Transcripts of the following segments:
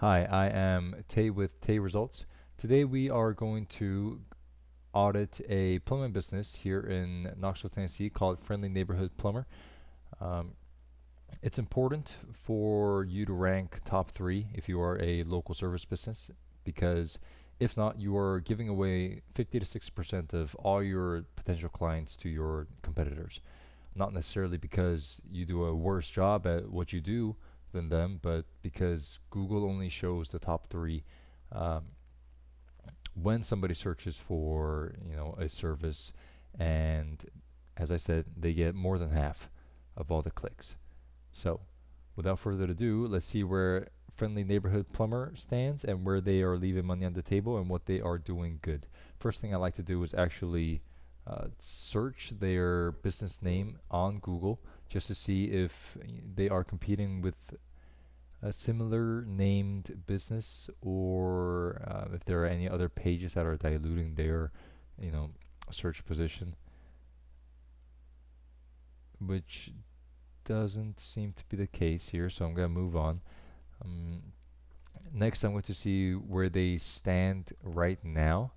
Hi, I am Tay with Tay Results. Today we are going to audit a plumbing business here in Knoxville, Tennessee called Friendly Neighborhood Plumber. Um, it's important for you to rank top three if you are a local service business because if not, you are giving away 50 to 60% of all your potential clients to your competitors. Not necessarily because you do a worse job at what you do than them, but because Google only shows the top three um, when somebody searches for a service, and as I said, they get more than half of all the clicks. So, without further ado, let's see where Friendly Neighborhood Plumber stands and where they are leaving money on the table and what they are doing good. First thing I like to do is actually search their business name on Google just to see if they are competing with a similar named business or if there are any other pages that are diluting their you know search position, which doesn't seem to be the case here, so I'm going to move on. um, Next, I'm going to see where they stand right now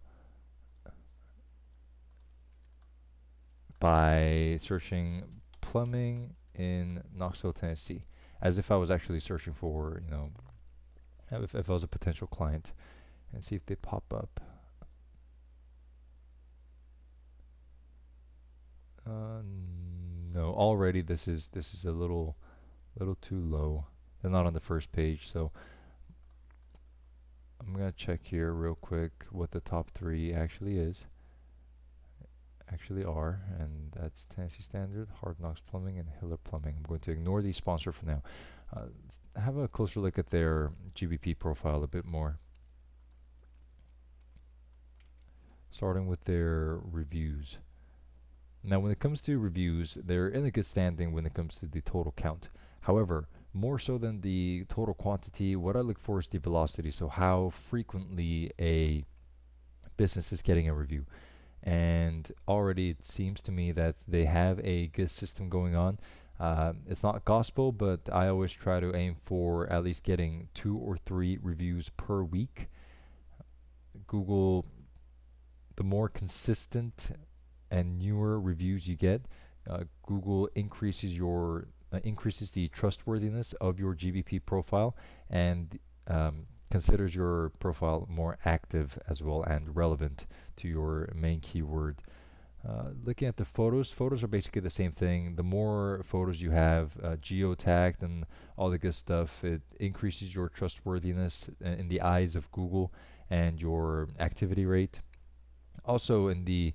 by searching plumbing in Knoxville, Tennessee, as if I was actually searching for, if I was a potential client, and see if they pop up. Uh, no, already this is a little too low. They're not on the first page, so I'm gonna check here real quick what the top three actually are, and that's Tennessee Standard, Hard Knocks Plumbing, and Hiller Plumbing. I'm going to ignore the sponsor for now. Have a closer look at their GBP profile a bit more, starting with their reviews. Now, when it comes to reviews, they're in a good standing when it comes to the total count. However, more so than the total quantity, what I look for is the velocity. So, how frequently a business is getting a review. And already it seems to me that they have a good system going on. It's not gospel, but I always try to aim for at least getting 2 or 3 reviews per week. Google, the more consistent and newer reviews you get, Google increases the trustworthiness of your GBP profile and considers your profile more active as well and relevant to your main keyword. Looking at the photos are basically the same thing. The more photos you have, geotagged and all the good stuff, it increases your trustworthiness in the eyes of Google and your activity rate. Also, in the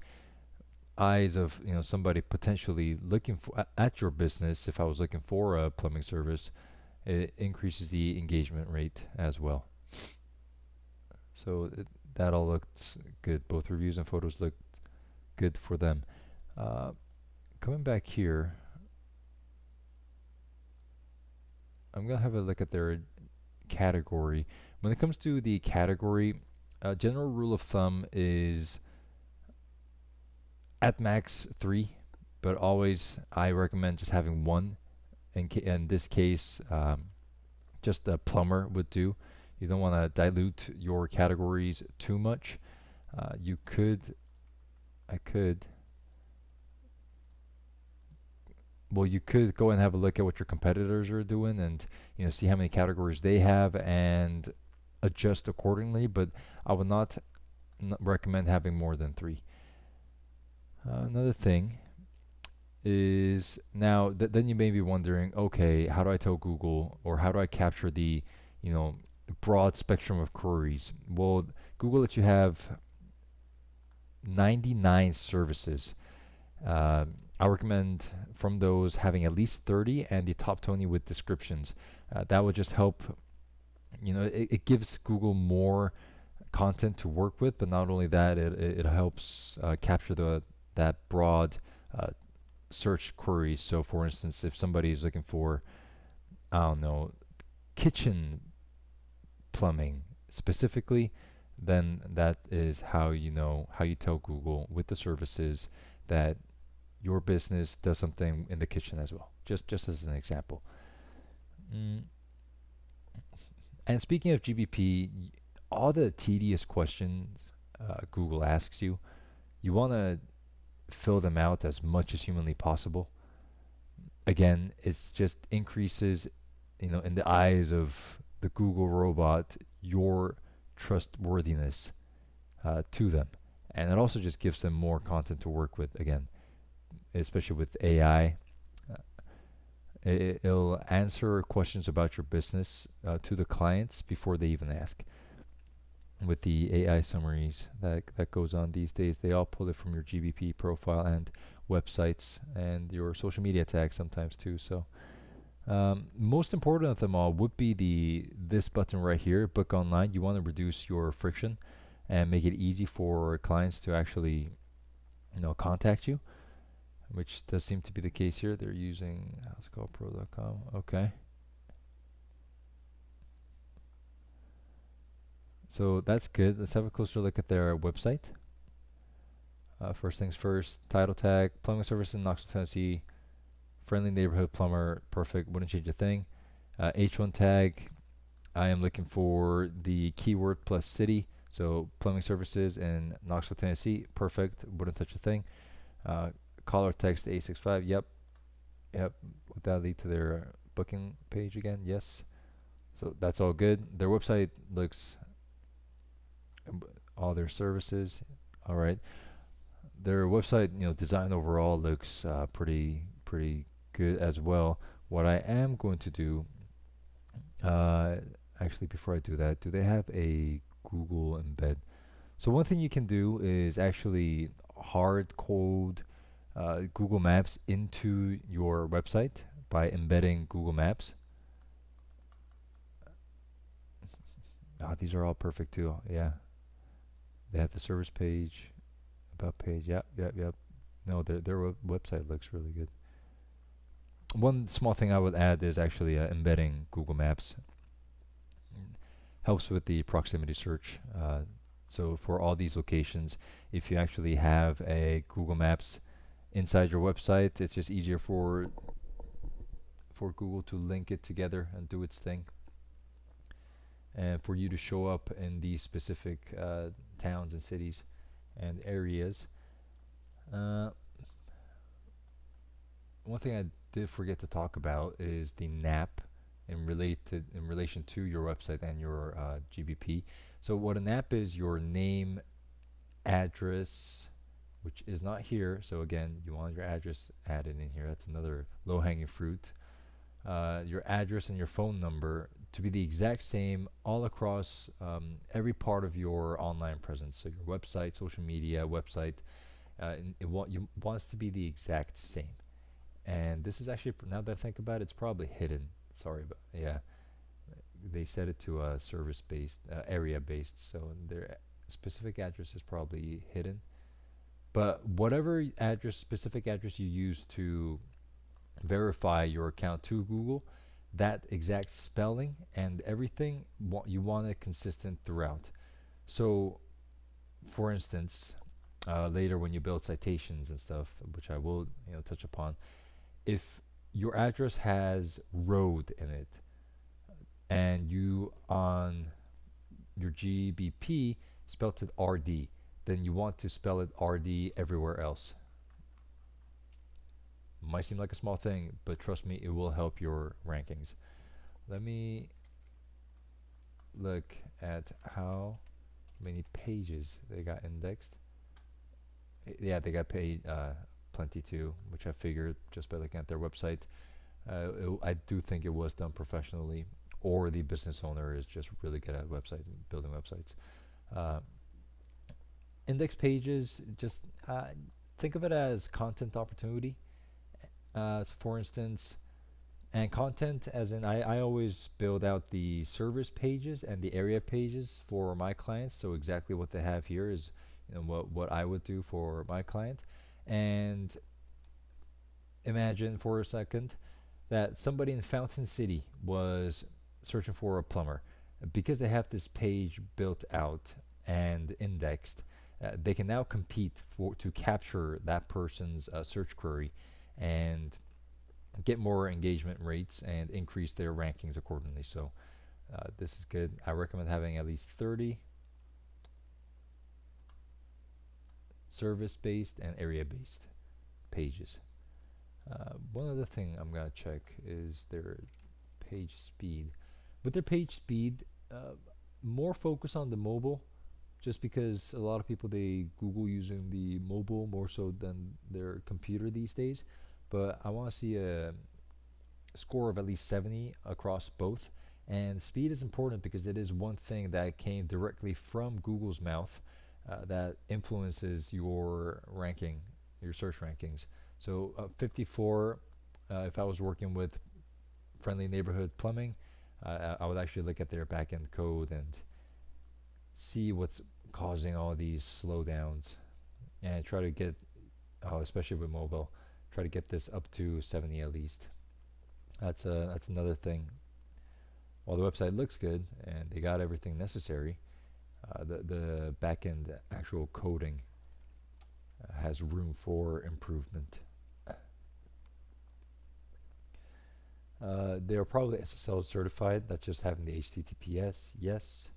eyes of somebody potentially looking for at your business, if I was looking for a plumbing service, it increases the engagement rate as well. So that all looked good. Both reviews and photos looked good for them. Uh, Coming back here, I'm gonna have a look at their category. When it comes to the category, general rule of thumb is at max 3, but always I recommend just having one. In this case, just a plumber would do. You don't want to dilute your categories too much. You could, I could, well, you could go and have a look at what your competitors are doing and see how many categories they have and adjust accordingly. But I would not recommend having more than 3. Another thing is now then you may be wondering, okay, how do I tell Google or how do I capture the you know broad spectrum of queries? Well, Google lets you have 99 services. I recommend from those having at least 30 and the top 20 with descriptions. That would just help. It gives Google more content to work with, but not only that, it helps capture that broad search queries. So, for instance, if somebody is looking for, I don't know, kitchen plumbing specifically, then that is how you tell Google with the services that your business does something in the kitchen as well. Just as an example. Mm. And speaking of GBP, all the tedious questions Google asks you, you want to fill them out as much as humanly possible. Again, it's just increases, in the eyes of the Google robot, your trustworthiness to them. And it also just gives them more content to work with, again, especially with AI. Uh, it'll answer questions about your business to the clients before they even ask. With the AI summaries that goes on these days, they all pull it from your GBP profile and websites and your social media tags sometimes too. So most important of them all would be this button right here, book online. You want to reduce your friction and make it easy for clients to actually contact you, which does seem to be the case here. They're using housecallpro.com. Okay. So that's good. Let's have a closer look at their website. First things first, title tag, plumbing services in Knoxville, Tennessee, friendly neighborhood plumber, perfect, wouldn't change a thing. H1 tag, I am looking for the keyword plus city, so plumbing services in Knoxville, Tennessee, perfect, wouldn't touch a thing. Caller text A65, yep. Would that lead to their booking page again? Yes. So that's all good. Their website looks, all their services, all right. Their website, design overall looks pretty good as well. What I am going to do, actually, before I do that, do they have a Google embed? So one thing you can do is actually hard code Google Maps into your website by embedding Google Maps. These are all perfect too. Yeah, they have the service page, about page. Yep. No, their website looks really good. One small thing I would add is actually embedding Google Maps. Helps with the proximity search. So for all these locations, if you actually have a Google Maps inside your website, it's just easier for Google to link it together and do its thing, and for you to show up in these specific towns and cities and areas. Uh, One thing I did forget to talk about is the NAP in relation to your website and your GBP. So what a NAP is, your name, address, which is not here. So again, you want your address added in here. That's another low-hanging fruit. Your address and your phone number to be the exact same all across every part of your online presence. So your website, social media, website, you wants to be the exact same. And this is actually, now that I think about it, it's probably hidden. Sorry, but yeah, they set it to a service-based, area-based, so their specific address is probably hidden. But whatever specific address you use to verify your account to Google, that exact spelling and everything, you want it consistent throughout. So, for instance, later when you build citations and stuff, which I will touch upon, if your address has road in it and you on your GBP spelled it RD, then you want to spell it RD everywhere else. Might seem like a small thing, but trust me, it will help your rankings. Let me look at how many pages they got indexed. Yeah, they got paid plenty too, which I figured just by looking at their website. I do think it was done professionally, or the business owner is just really good at building websites. Index pages, just think of it as content opportunity. So for instance, and content as in I always build out the service pages and the area pages for my clients. So exactly what they have here is what I would do for my client. And imagine for a second that somebody in Fountain City was searching for a plumber. Because they have this page built out and indexed, they can now compete to capture that person's search query and get more engagement rates and increase their rankings accordingly. So This is good. I recommend having at least 30 service-based and area-based pages. One other thing I'm gonna check is their page speed. With their page speed, more focus on the mobile, just because a lot of people, they Google using the mobile more so than their computer these days. But I want to see a score of at least 70 across both. And speed is important because it is one thing that came directly from Google's mouth that influences your ranking, your search rankings. So 54, if I was working with Friendly Neighborhood Plumbing, I would actually look at their backend code and see what's causing all these slowdowns and try to get, especially with mobile, try to get this up to 70 at least. That's another thing. While the website looks good and they got everything necessary, the backend actual coding has room for improvement. They're probably SSL certified. That's just having the HTTPS. Yes.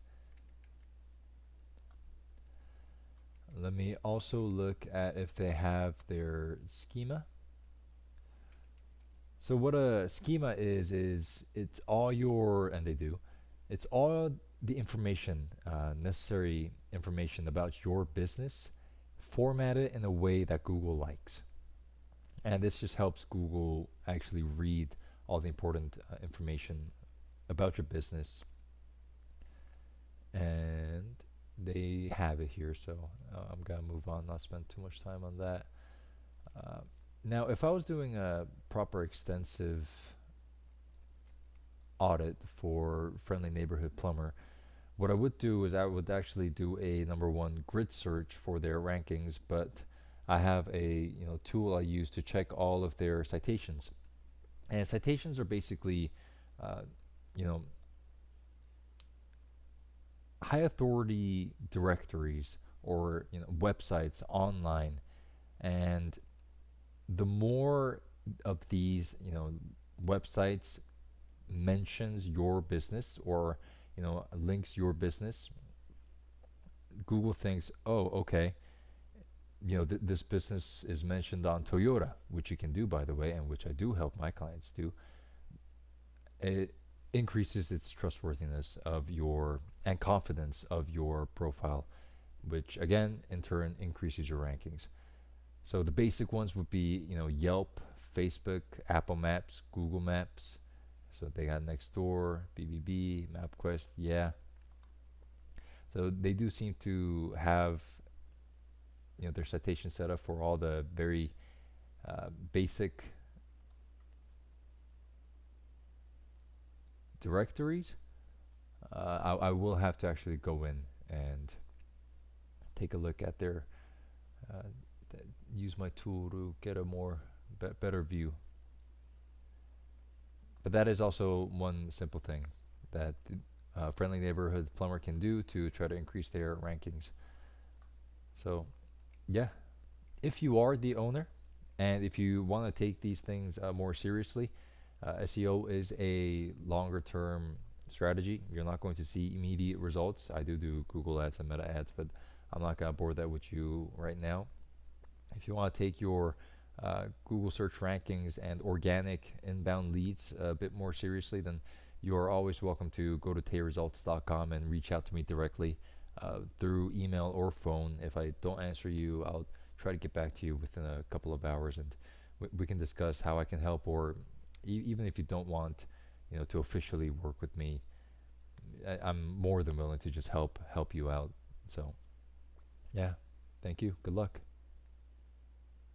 Let me also look at if they have their schema. So what a schema is it's all your, and they do, it's all the information, necessary information about your business, formatted in a way that Google likes. And this just helps Google actually read all the important information about your business. And they have it here, so I'm gonna move on, not spend too much time on that. Now, if I was doing a proper extensive audit for Friendly Neighborhood Plumber, what I would do is I would actually do a #1 grid search for their rankings, but I have a tool I use to check all of their citations. And citations are basically high authority directories or websites online, and the more of these websites mentions your business or links your business, Google thinks, oh, okay, this business is mentioned on Toyota, which you can do, by the way, and which I do help my clients do. It increases its trustworthiness of your and confidence of your profile, which again in turn increases your rankings. So the basic ones would be Yelp, Facebook, Apple Maps, Google Maps. So they got Nextdoor, BBB, MapQuest, yeah. So they do seem to have their citation set up for all the very basic directories. I will have to actually go in and take a look at their use my tool to get a more better view. But that is also one simple thing that Friendly Neighborhood Plumber can do to try to increase their rankings. So yeah, if you are the owner and if you want to take these things more seriously, SEO is a longer term strategy. You're not going to see immediate results. I do Google ads and meta ads, but I'm not going to bore that with you right now. If you want to take your Google search rankings and organic inbound leads a bit more seriously, then you are always welcome to go to tayresults.com and reach out to me directly through email or phone. If I don't answer you, I'll try to get back to you within a couple of hours, and we can discuss how I can help. Or even if you don't want to officially work with me, I'm more than willing to just help you out. So yeah, thank you. Good luck.